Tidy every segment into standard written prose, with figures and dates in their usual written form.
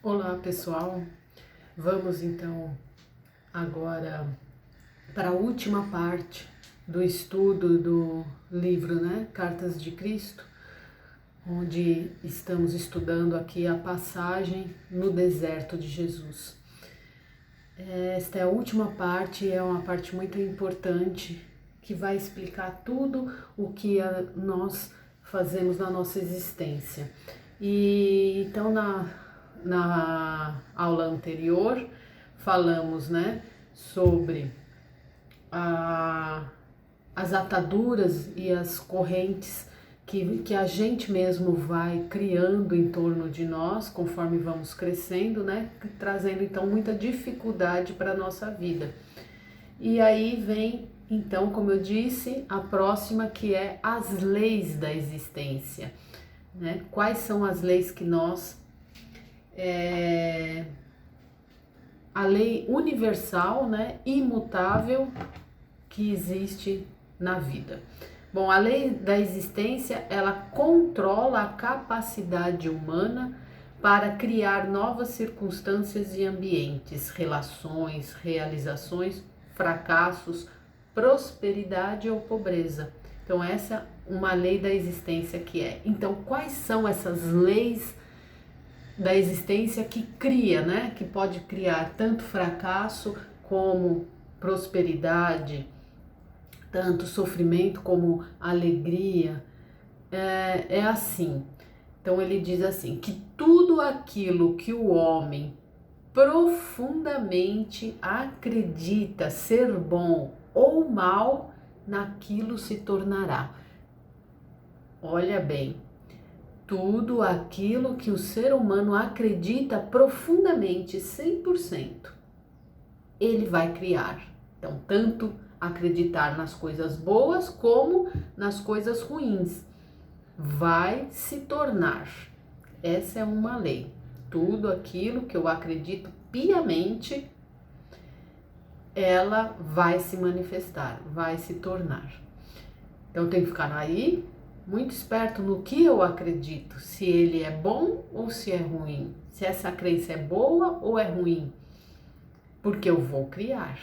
Olá pessoal, vamos então agora para a última parte do estudo do livro, Cartas de Cristo, onde estamos estudando aqui a passagem no deserto de Jesus. Esta é a última parte, é uma parte muito importante que vai explicar tudo o que nós fazemos na nossa existência. E então na aula anterior falamos, sobre as ataduras e as correntes que a gente mesmo vai criando em torno de nós conforme vamos crescendo, trazendo então muita dificuldade para a nossa vida. E aí vem então, como eu disse, a próxima, que é as leis da existência, Quais são as leis que nós a lei universal, imutável que existe na vida. Bom, a lei da existência, ela controla a capacidade humana para criar novas circunstâncias e ambientes, relações, realizações, fracassos, prosperidade ou pobreza. Então essa é uma lei da existência que é. Então quais são essas leis da existência que cria, que pode criar tanto fracasso como prosperidade, tanto sofrimento como alegria? É assim. Então ele diz assim, que tudo aquilo que o homem profundamente acredita ser bom ou mal, naquilo se tornará. Olha bem, tudo aquilo que o ser humano acredita profundamente, 100%, ele vai criar. Então, tanto acreditar nas coisas boas como nas coisas ruins, vai se tornar. Essa é uma lei. Tudo aquilo que eu acredito piamente, ela vai se manifestar, vai se tornar. Então, tem que ficar aí muito esperto no que eu acredito, se ele é bom ou se é ruim, se essa crença é boa ou é ruim, porque eu vou criar.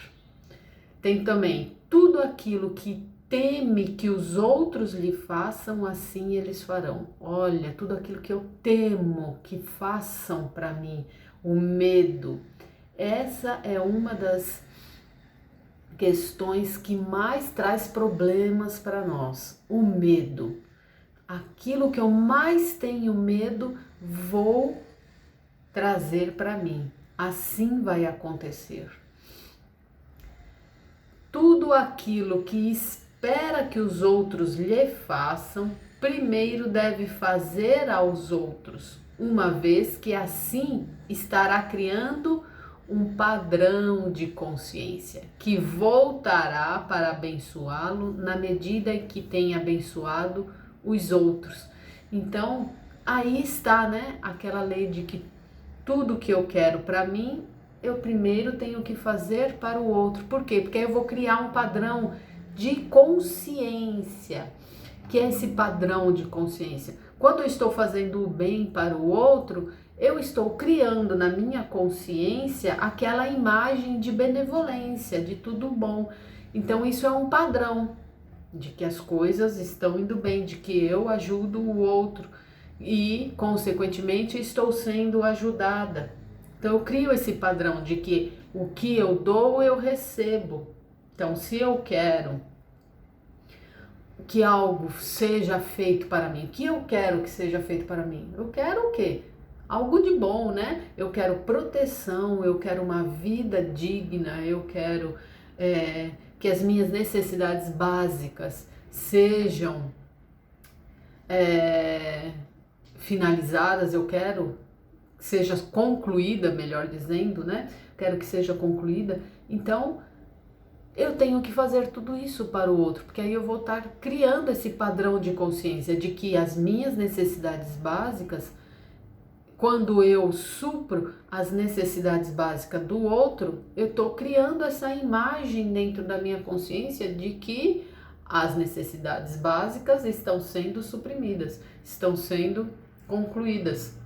Tem também tudo aquilo que teme que os outros lhe façam, assim eles farão. Olha, tudo aquilo que eu temo que façam para mim, o medo, essa é uma das questões que mais traz problemas para nós, o medo. Aquilo que eu mais tenho medo, vou trazer para mim. Assim vai acontecer. Tudo aquilo que espera que os outros lhe façam, primeiro deve fazer aos outros, uma vez que assim estará criando um padrão de consciência que voltará para abençoá-lo na medida em que tem abençoado os outros. Então, aí está, aquela lei de que tudo que eu quero para mim, eu primeiro tenho que fazer para o outro. Por quê? Porque eu vou criar um padrão de consciência, que é esse padrão de consciência. Quando eu estou fazendo o bem para o outro, eu estou criando na minha consciência aquela imagem de benevolência, de tudo bom. Então isso é um padrão de que as coisas estão indo bem, de que eu ajudo o outro e, consequentemente, estou sendo ajudada. Então eu crio esse padrão de que o que eu dou, eu recebo. Então, se eu quero que algo seja feito para mim, o que eu quero que seja feito para mim? Eu quero o quê? Algo de bom, Eu quero proteção, eu quero uma vida digna, eu quero que as minhas necessidades básicas sejam finalizadas, eu quero que seja concluída, melhor dizendo, Quero que seja concluída. Então, eu tenho que fazer tudo isso para o outro, porque aí eu vou estar criando esse padrão de consciência de que as minhas necessidades básicas, quando eu supro as necessidades básicas do outro, eu estou criando essa imagem dentro da minha consciência de que as necessidades básicas estão sendo suprimidas, estão sendo concluídas.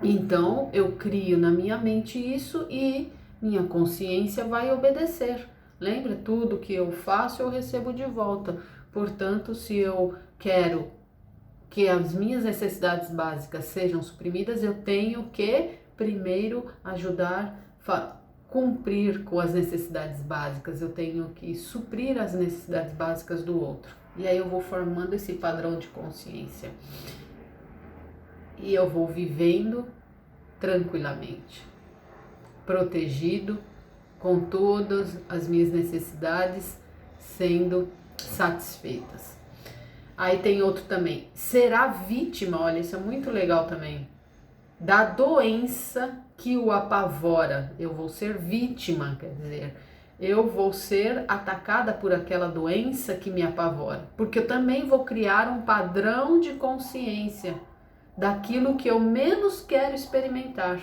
Então eu crio na minha mente isso e minha consciência vai obedecer. Lembra? Tudo que eu faço eu recebo de volta. Portanto, se eu quero que as minhas necessidades básicas sejam suprimidas, eu tenho que primeiro ajudar a cumprir com as necessidades básicas, eu tenho que suprir as necessidades básicas do outro. E aí eu vou formando esse padrão de consciência. E eu vou vivendo tranquilamente, protegido, com todas as minhas necessidades sendo satisfeitas. Aí tem outro também, será vítima, olha, isso é muito legal também, da doença que o apavora. Eu vou ser vítima, quer dizer, eu vou ser atacada por aquela doença que me apavora, porque eu também vou criar um padrão de consciência daquilo que eu menos quero experimentar.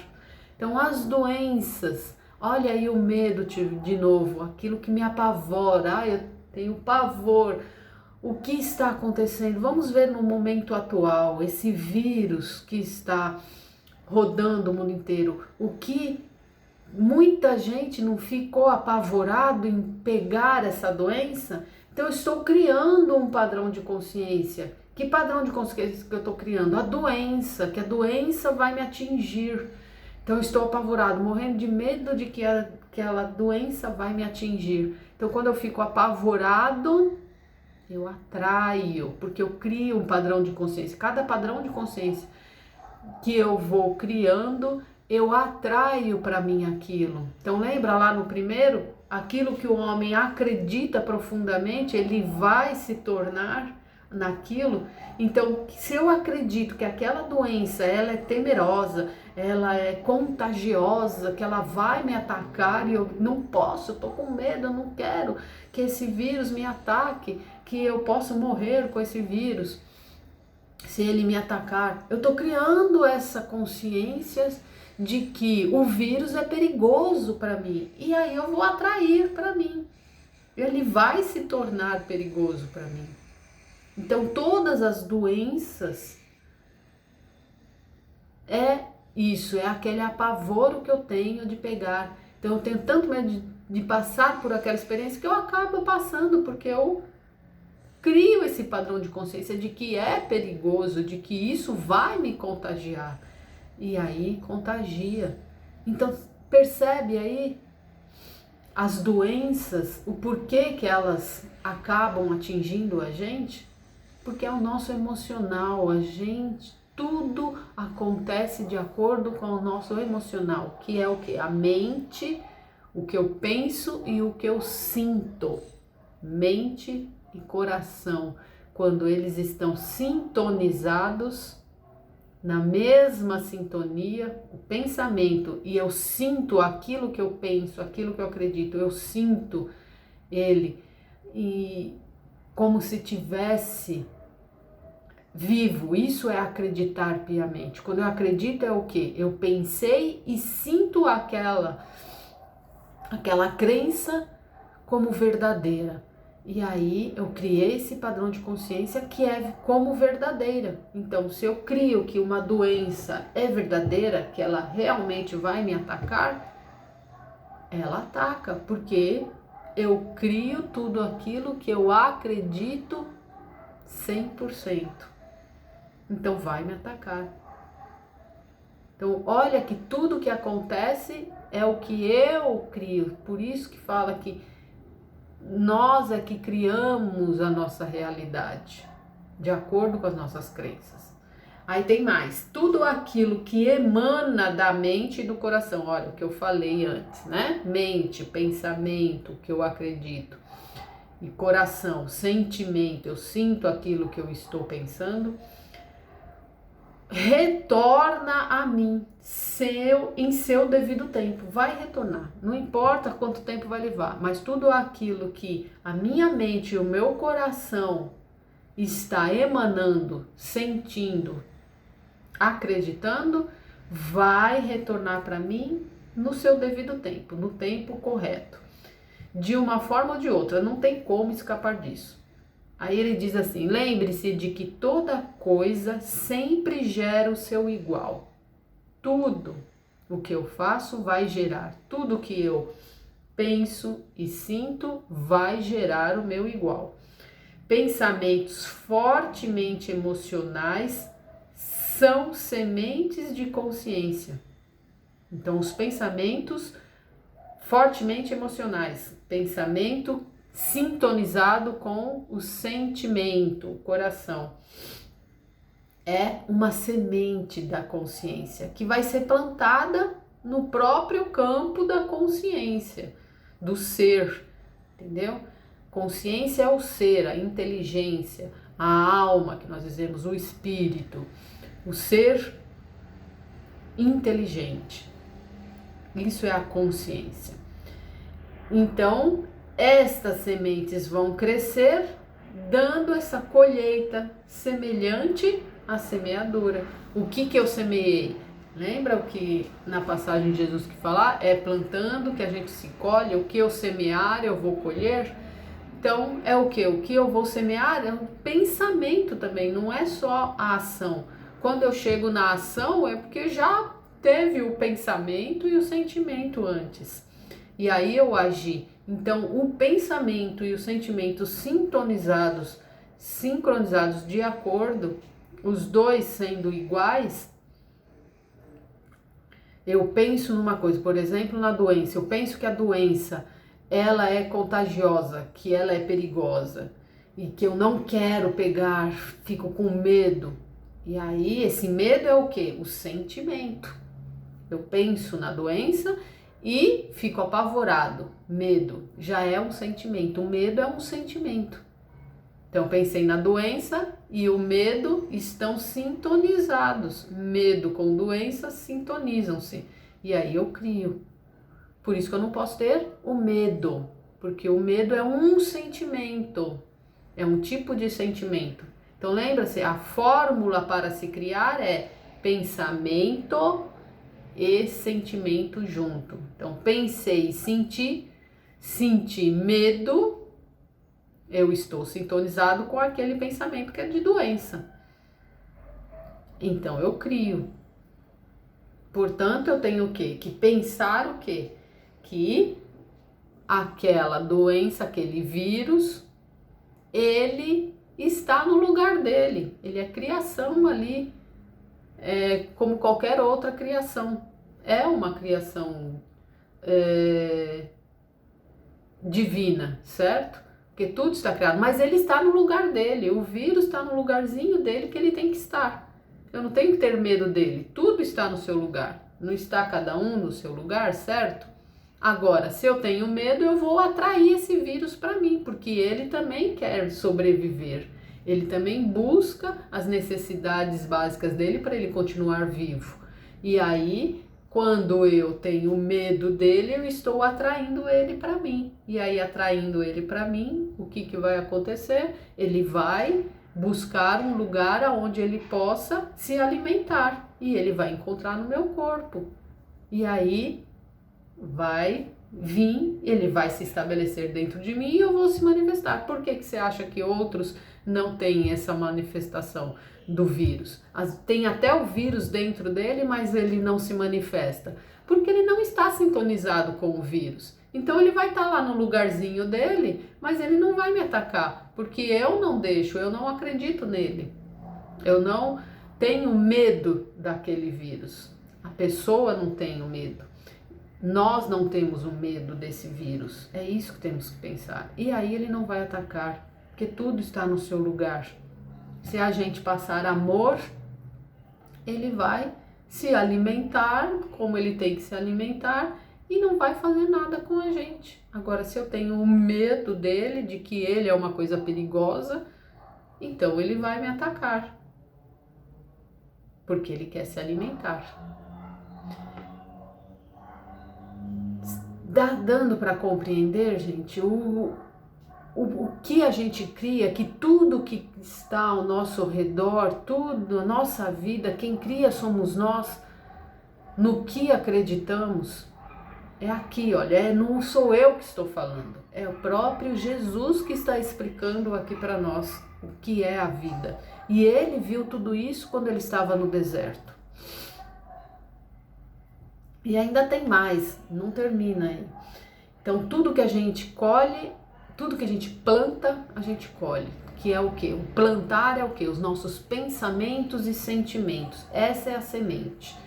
Então, as doenças, olha aí o medo de novo, aquilo que me apavora, eu tenho pavor. O que está acontecendo? Vamos ver no momento atual, esse vírus que está rodando o mundo inteiro. O que muita gente não ficou apavorado em pegar essa doença? Então eu estou criando um padrão de consciência. Que padrão de consciência que eu estou criando? A doença, que a doença vai me atingir. Então eu estou apavorado, morrendo de medo de que aquela doença vai me atingir. Então quando eu fico apavorado, eu atraio, porque eu crio um padrão de consciência. Cada padrão de consciência que eu vou criando, eu atraio para mim aquilo. Então lembra lá no primeiro, aquilo que o homem acredita profundamente, ele vai se tornar naquilo. Então, se eu acredito que aquela doença, ela é temerosa, ela é contagiosa, que ela vai me atacar e eu não posso, eu tô com medo, eu não quero que esse vírus me ataque, que eu possa morrer com esse vírus se ele me atacar. Eu tô criando essa consciência de que o vírus é perigoso para mim e aí eu vou atrair para mim. Ele vai se tornar perigoso para mim. Então todas as doenças é isso, é aquele apavoro que eu tenho de pegar. Então eu tenho tanto medo de passar por aquela experiência que eu acabo passando, porque eu crio esse padrão de consciência de que é perigoso, de que isso vai me contagiar. E aí contagia. Então percebe aí as doenças, o porquê que elas acabam atingindo a gente? Porque é o nosso emocional, a gente, tudo acontece de acordo com o nosso emocional, que é o que? A mente, o que eu penso e o que eu sinto. Mente e coração, quando eles estão sintonizados, na mesma sintonia, o pensamento, e eu sinto aquilo que eu penso, aquilo que eu acredito, eu sinto ele, e como se tivesse vivo. Isso é acreditar piamente. Quando eu acredito é o quê? Eu pensei e sinto aquela crença como verdadeira. E aí eu criei esse padrão de consciência que é como verdadeira. Então, se eu crio que uma doença é verdadeira, que ela realmente vai me atacar, ela ataca, porque eu crio tudo aquilo que eu acredito 100%. Então vai me atacar. Então olha que tudo que acontece é o que eu crio. Por isso que fala que nós é que criamos a nossa realidade, de acordo com as nossas crenças. Aí tem mais, tudo aquilo que emana da mente e do coração. Olha o que eu falei antes, né? Mente, pensamento, que eu acredito. E coração, sentimento, eu sinto aquilo que eu estou pensando, retorna a mim em seu devido tempo. Vai retornar, não importa quanto tempo vai levar, mas tudo aquilo que a minha mente e o meu coração está emanando, sentindo, acreditando, vai retornar para mim no seu devido tempo, no tempo correto. De uma forma ou de outra, não tem como escapar disso. Aí ele diz assim, lembre-se de que toda coisa sempre gera o seu igual. tudo o que eu faço vai gerar. Tudo que eu penso e sinto vai gerar o meu igual. Pensamentos fortemente emocionais são sementes de consciência. Então, os pensamentos fortemente emocionais, pensamento sintonizado com o sentimento, o coração, é uma semente da consciência que vai ser plantada no próprio campo da consciência, do ser, entendeu? Consciência é o ser, a inteligência, a alma, que nós dizemos o espírito, o ser inteligente. Isso é a consciência. Então, estas sementes vão crescer, dando essa colheita semelhante à semeadura. O que eu semeei? Lembra o que na passagem de Jesus que fala? É plantando que a gente se colhe, o que eu semear eu vou colher. Então, é o que? O que eu vou semear é um pensamento também, não é só a ação. Quando eu chego na ação é porque já teve o pensamento e o sentimento antes. E aí eu agi. Então, o pensamento e o sentimento sincronizados de acordo, os dois sendo iguais, eu penso numa coisa, por exemplo, na doença. Eu penso que a doença ela é contagiosa, que ela é perigosa e que eu não quero pegar, fico com medo. E aí esse medo é o quê? O sentimento. Eu penso na doença e fico apavorado. Medo já é um sentimento. O medo é um sentimento. Então pensei na doença e o medo estão sintonizados. Medo com doença sintonizam-se. E aí eu crio. Por isso que eu não posso ter o medo, porque o medo é um sentimento, é um tipo de sentimento. Então lembra-se, a fórmula para se criar é pensamento e sentimento junto. Então pensei e senti medo, eu estou sintonizado com aquele pensamento que é de doença. Então eu crio. Portanto, eu tenho o quê? Que pensar o quê? Que aquela doença, aquele vírus, ele está no lugar dele. Ele é criação ali, como qualquer outra criação. É uma criação divina, certo? Porque tudo está criado, mas ele está no lugar dele. O vírus está no lugarzinho dele que ele tem que estar. Eu não tenho que ter medo dele. Tudo está no seu lugar. Não está cada um no seu lugar, certo? Agora, se eu tenho medo, eu vou atrair esse vírus para mim, porque ele também quer sobreviver. Ele também busca as necessidades básicas dele para ele continuar vivo. E aí, quando eu tenho medo dele, eu estou atraindo ele para mim. E aí, atraindo ele para mim, o que vai acontecer? Ele vai buscar um lugar onde ele possa se alimentar. E ele vai encontrar no meu corpo. E aí vai vir, ele vai se estabelecer dentro de mim e eu vou se manifestar. Por que você acha que outros não têm essa manifestação do vírus? Tem até o vírus dentro dele, mas ele não se manifesta. Porque ele não está sintonizado com o vírus. Então ele vai estar lá no lugarzinho dele, mas ele não vai me atacar. Porque eu não deixo, eu não acredito nele. Eu não tenho medo daquele vírus. A pessoa não tem o medo. Nós não temos o medo desse vírus. É isso que temos que pensar. E aí ele não vai atacar, porque tudo está no seu lugar. Se a gente passar amor, ele vai se alimentar como ele tem que se alimentar e não vai fazer nada com a gente. Agora, se eu tenho o medo dele, de que ele é uma coisa perigosa, então ele vai me atacar, porque ele quer se alimentar. Dando para compreender, gente, o que a gente cria, que tudo que está ao nosso redor, tudo, a nossa vida, quem cria somos nós, no que acreditamos, é aqui, olha, não sou eu que estou falando, é o próprio Jesus que está explicando aqui para nós o que é a vida. E ele viu tudo isso quando ele estava no deserto. E ainda tem mais, não termina aí. Então, tudo que a gente colhe, tudo que a gente planta, a gente colhe. Que é o quê? O plantar é o quê? Os nossos pensamentos e sentimentos. Essa é a semente.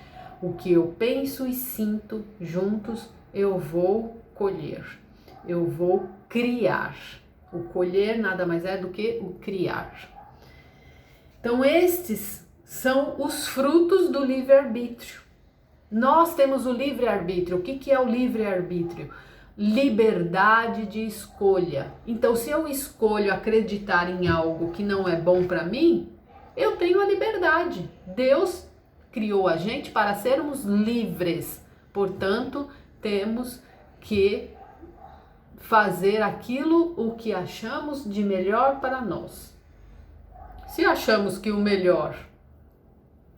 O que eu penso e sinto juntos, eu vou colher. Eu vou criar. O colher nada mais é do que o criar. Então, estes são os frutos do livre-arbítrio. Nós temos o livre-arbítrio. O que é o livre-arbítrio? Liberdade de escolha. Então, se eu escolho acreditar em algo que não é bom para mim, eu tenho a liberdade. Deus criou a gente para sermos livres. Portanto, temos que fazer aquilo o que achamos de melhor para nós. Se achamos que o melhor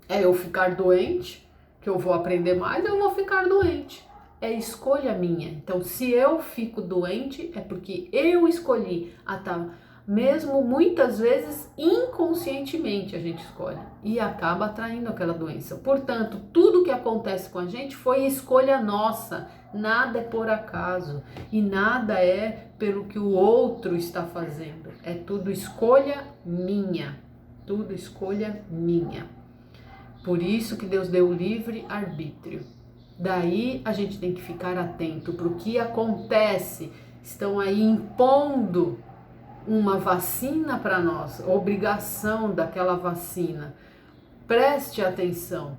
é eu ficar doente, que eu vou aprender mais, eu vou ficar doente. É escolha minha. Então, se eu fico doente, é porque eu escolhi. Mesmo muitas vezes inconscientemente a gente escolhe e acaba atraindo aquela doença. Portanto, tudo que acontece com a gente foi escolha nossa. Nada é por acaso e nada é pelo que o outro está fazendo. É tudo escolha minha. Tudo escolha minha. Por isso que Deus deu o livre arbítrio. Daí a gente tem que ficar atento para o que acontece. Estão aí impondo uma vacina para nós, obrigação daquela vacina. Preste atenção.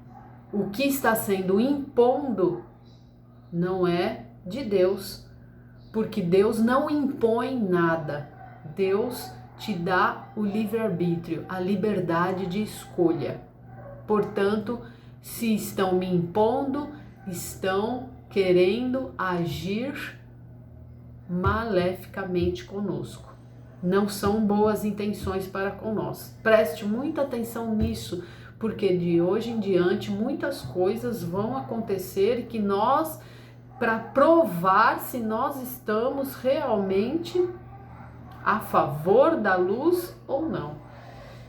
O que está sendo impondo não é de Deus, porque Deus não impõe nada. Deus te dá o livre-arbítrio, a liberdade de escolha. Portanto, se estão me impondo, estão querendo agir maleficamente conosco. Não são boas intenções para com nós. Preste muita atenção nisso, porque de hoje em diante muitas coisas vão acontecer que nós, para provar se nós estamos realmente a favor da luz ou não.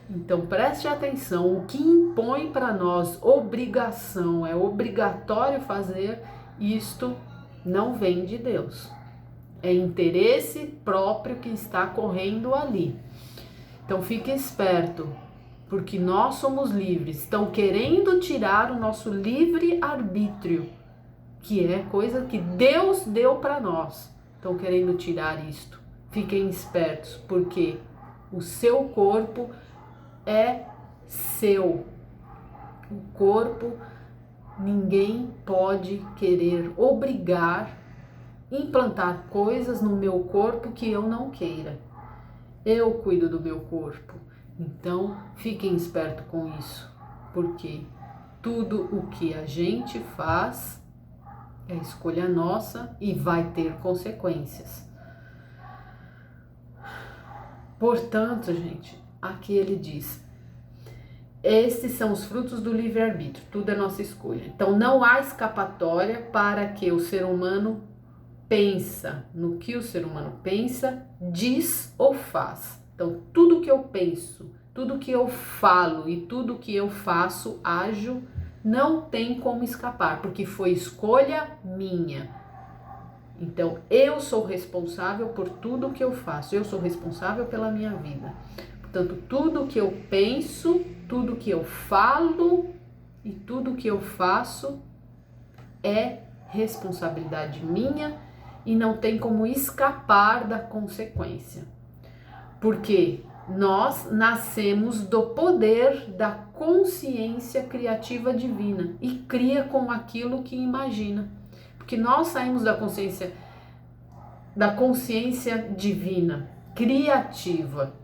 Então preste atenção, o que impõe para nós obrigação, é obrigatório fazer, isto não vem de Deus. É interesse próprio que está correndo ali. Então fique esperto, porque nós somos livres. Estão querendo tirar o nosso livre-arbítrio, que é coisa que Deus deu para nós. Estão querendo tirar isto. Fiquem espertos, porque o seu corpo é seu. O corpo, ninguém pode querer obrigar, implantar coisas no meu corpo que eu não queira. Eu cuido do meu corpo. Então, fiquem espertos com isso, porque tudo o que a gente faz é escolha nossa e vai ter consequências. Portanto, gente, aqui ele diz: estes são os frutos do livre-arbítrio, tudo é nossa escolha. Então não há escapatória para que o ser humano pensa. No que o ser humano pensa, diz ou faz. Então tudo que eu penso, tudo que eu falo e tudo que eu faço, ajo, não tem como escapar, porque foi escolha minha. Então eu sou responsável por tudo que eu faço, eu sou responsável pela minha vida. Portanto, tudo que eu penso, tudo que eu falo e tudo que eu faço é responsabilidade minha e não tem como escapar da consequência. Porque nós nascemos do poder da consciência criativa divina e cria com aquilo que imagina. Porque nós saímos da consciência divina, criativa,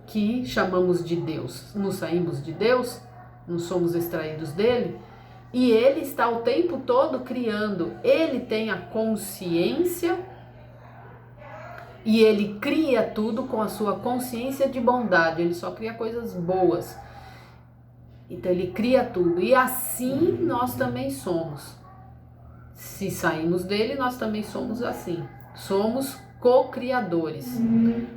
que chamamos de Deus. Não saímos de Deus, não somos extraídos dele, e ele está o tempo todo criando. Ele tem a consciência e ele cria tudo com a sua consciência de bondade. Ele só cria coisas boas. Então ele cria tudo, e assim nós também somos. Se saímos dele, nós também somos assim. Somos co-criadores.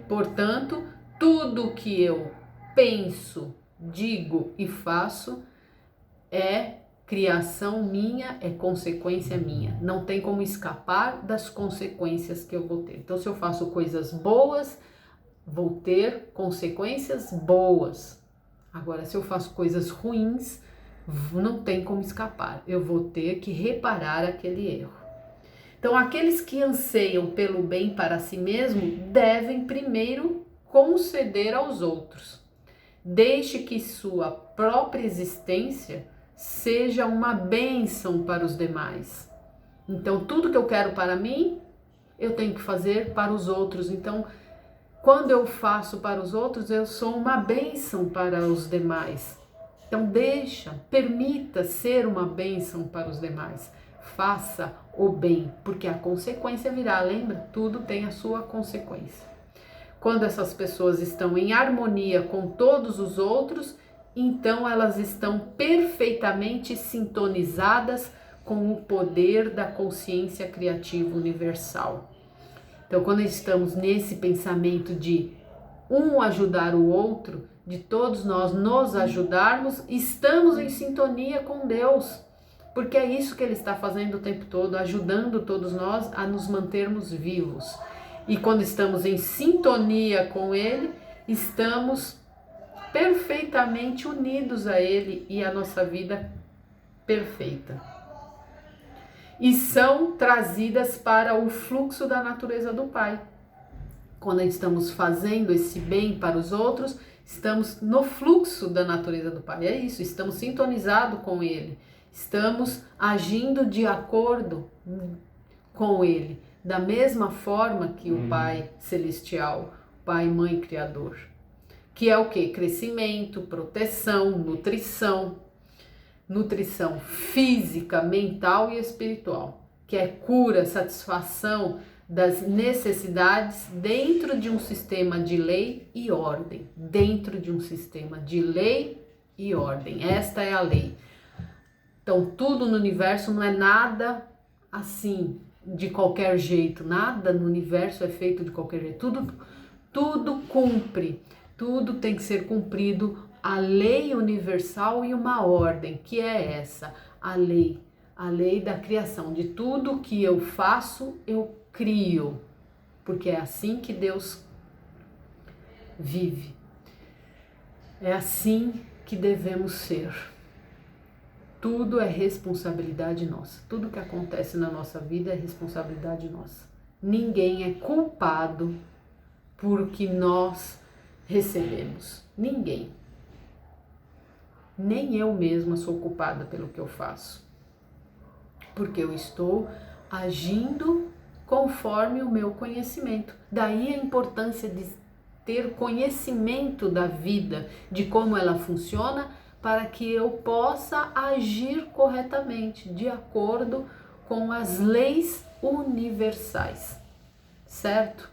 Portanto, tudo que eu penso, digo e faço é criação minha, é consequência minha. Não tem como escapar das consequências que eu vou ter. Então, se eu faço coisas boas, vou ter consequências boas. Agora, se eu faço coisas ruins, não tem como escapar. Eu vou ter que reparar aquele erro. Então, aqueles que anseiam pelo bem para si mesmo devem primeiro conceder aos outros. Deixe que sua própria existência seja uma bênção para os demais. Então, tudo que eu quero para mim, eu tenho que fazer para os outros. Então, quando eu faço para os outros, eu sou uma bênção para os demais. Então, permita ser uma bênção para os demais. Faça o bem, porque a consequência virá, lembra? Tudo tem a sua consequência. Quando essas pessoas estão em harmonia com todos os outros, então elas estão perfeitamente sintonizadas com o poder da consciência criativa universal. Então, quando estamos nesse pensamento de um ajudar o outro, de todos nós nos ajudarmos, estamos em sintonia com Deus, porque é isso que Ele está fazendo o tempo todo, ajudando todos nós a nos mantermos vivos. E quando estamos em sintonia com Ele, estamos perfeitamente unidos a Ele e a nossa vida perfeita. E são trazidas para o fluxo da natureza do Pai. Quando estamos fazendo esse bem para os outros, estamos no fluxo da natureza do Pai. É isso, estamos sintonizados com Ele. Estamos agindo de acordo com Ele, da mesma forma que o Pai Celestial, Pai, Mãe, Criador. Que é o quê? Crescimento, proteção, nutrição física, mental e espiritual, que é cura, satisfação das necessidades dentro de um sistema de lei e ordem, esta é a lei. Então, tudo no universo não é nada assim, de qualquer jeito, nada no universo é feito de qualquer jeito, tudo cumpre, tudo tem que ser cumprido, a lei universal e uma ordem, que é essa, a lei da criação, de tudo que eu faço, eu crio, porque é assim que Deus vive, é assim que devemos ser. Tudo é responsabilidade nossa, tudo que acontece na nossa vida é responsabilidade nossa. Ninguém é culpado por que nós recebemos, ninguém. Nem eu mesma sou culpada pelo que eu faço, porque eu estou agindo conforme o meu conhecimento. Daí a importância de ter conhecimento da vida, de como ela funciona, para que eu possa agir corretamente, de acordo com as leis universais, certo?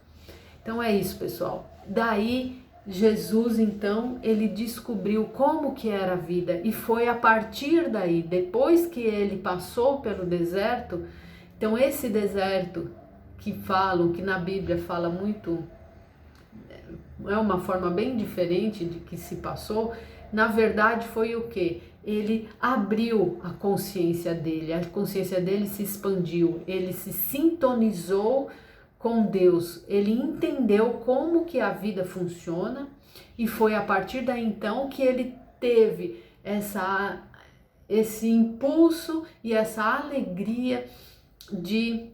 Então é isso, pessoal. Daí Jesus, então, ele descobriu como que era a vida e foi a partir daí, depois que ele passou pelo deserto, então esse deserto que falam, que na Bíblia fala muito, é uma forma bem diferente de que se passou, na verdade foi o quê? Ele abriu a consciência dele se expandiu, ele se sintonizou com Deus, ele entendeu como que a vida funciona e foi a partir daí então que ele teve esse impulso e essa alegria de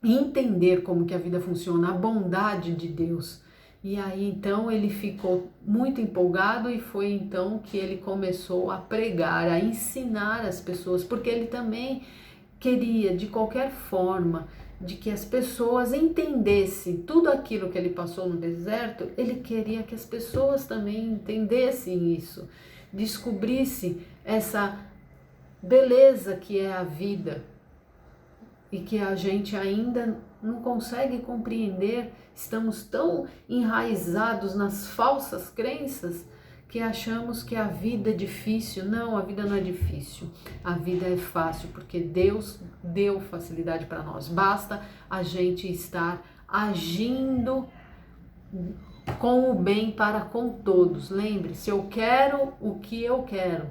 entender como que a vida funciona, a bondade de Deus. E aí então ele ficou muito empolgado e foi então que ele começou a pregar, a ensinar as pessoas, porque ele também queria de qualquer forma de que as pessoas entendessem tudo aquilo que ele passou no deserto. Ele queria que as pessoas também entendessem isso, descobrissem essa beleza que é a vida e que a gente ainda não consegue compreender. Estamos tão enraizados nas falsas crenças que achamos que a vida é difícil. Não, a vida não é difícil, a vida é fácil, porque Deus deu facilidade para nós, basta a gente estar agindo com o bem para com todos. Lembre-se, eu quero o que eu quero,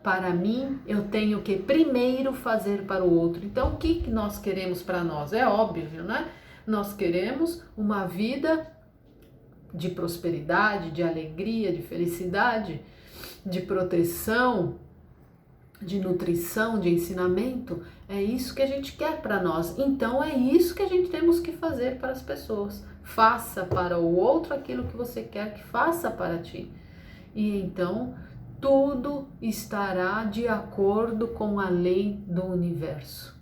para mim, eu tenho que primeiro fazer para o outro. Então, o que nós queremos para nós? É óbvio, né? Nós queremos uma vida de prosperidade, de alegria, de felicidade, de proteção, de nutrição, de ensinamento. É isso que a gente quer para nós. Então, é isso que a gente temos que fazer para as pessoas. Faça para o outro aquilo que você quer que faça para ti. E então, tudo estará de acordo com a lei do universo.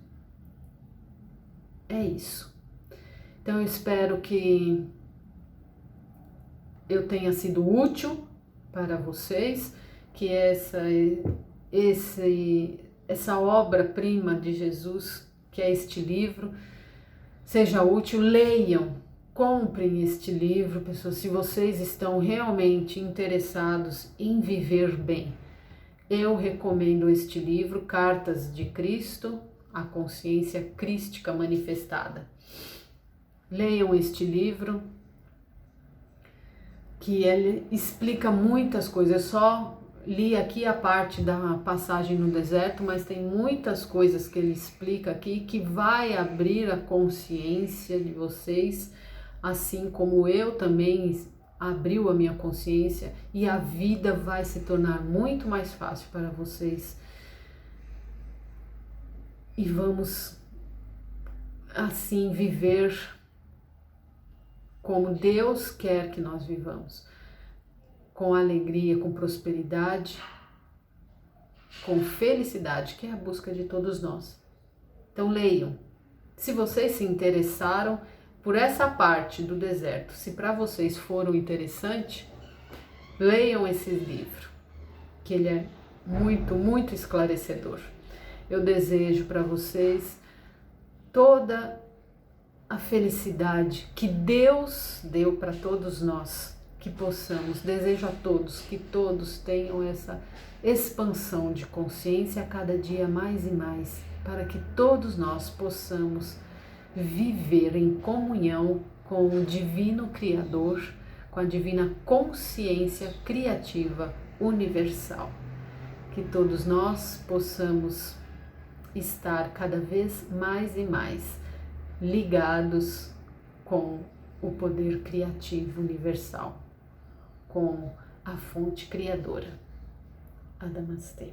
É isso. Então, eu espero que eu tenha sido útil para vocês, que essa obra-prima de Jesus, que é este livro, seja útil. Leiam, comprem este livro, pessoas, se vocês estão realmente interessados em viver bem. Eu recomendo este livro, Cartas de Cristo, a Consciência Crística Manifestada. Leiam este livro, que ele explica muitas coisas. Eu só li aqui a parte da passagem no deserto, mas tem muitas coisas que ele explica aqui que vai abrir a consciência de vocês, assim como eu também abriu a minha consciência, e a vida vai se tornar muito mais fácil para vocês. E vamos assim viver como Deus quer que nós vivamos, com alegria, com prosperidade, com felicidade, que é a busca de todos nós. Então leiam. Se vocês se interessaram por essa parte do deserto, se para vocês for interessante, leiam esse livro, que ele é muito, muito esclarecedor. Eu desejo para vocês toda a felicidade que Deus deu para todos nós, que possamos, desejo a todos, que todos tenham essa expansão de consciência a cada dia mais e mais, para que todos nós possamos viver em comunhão com o Divino Criador, com a Divina Consciência Criativa Universal. Que todos nós possamos estar cada vez mais e mais ligados com o poder criativo universal, com a fonte criadora. Adamastê.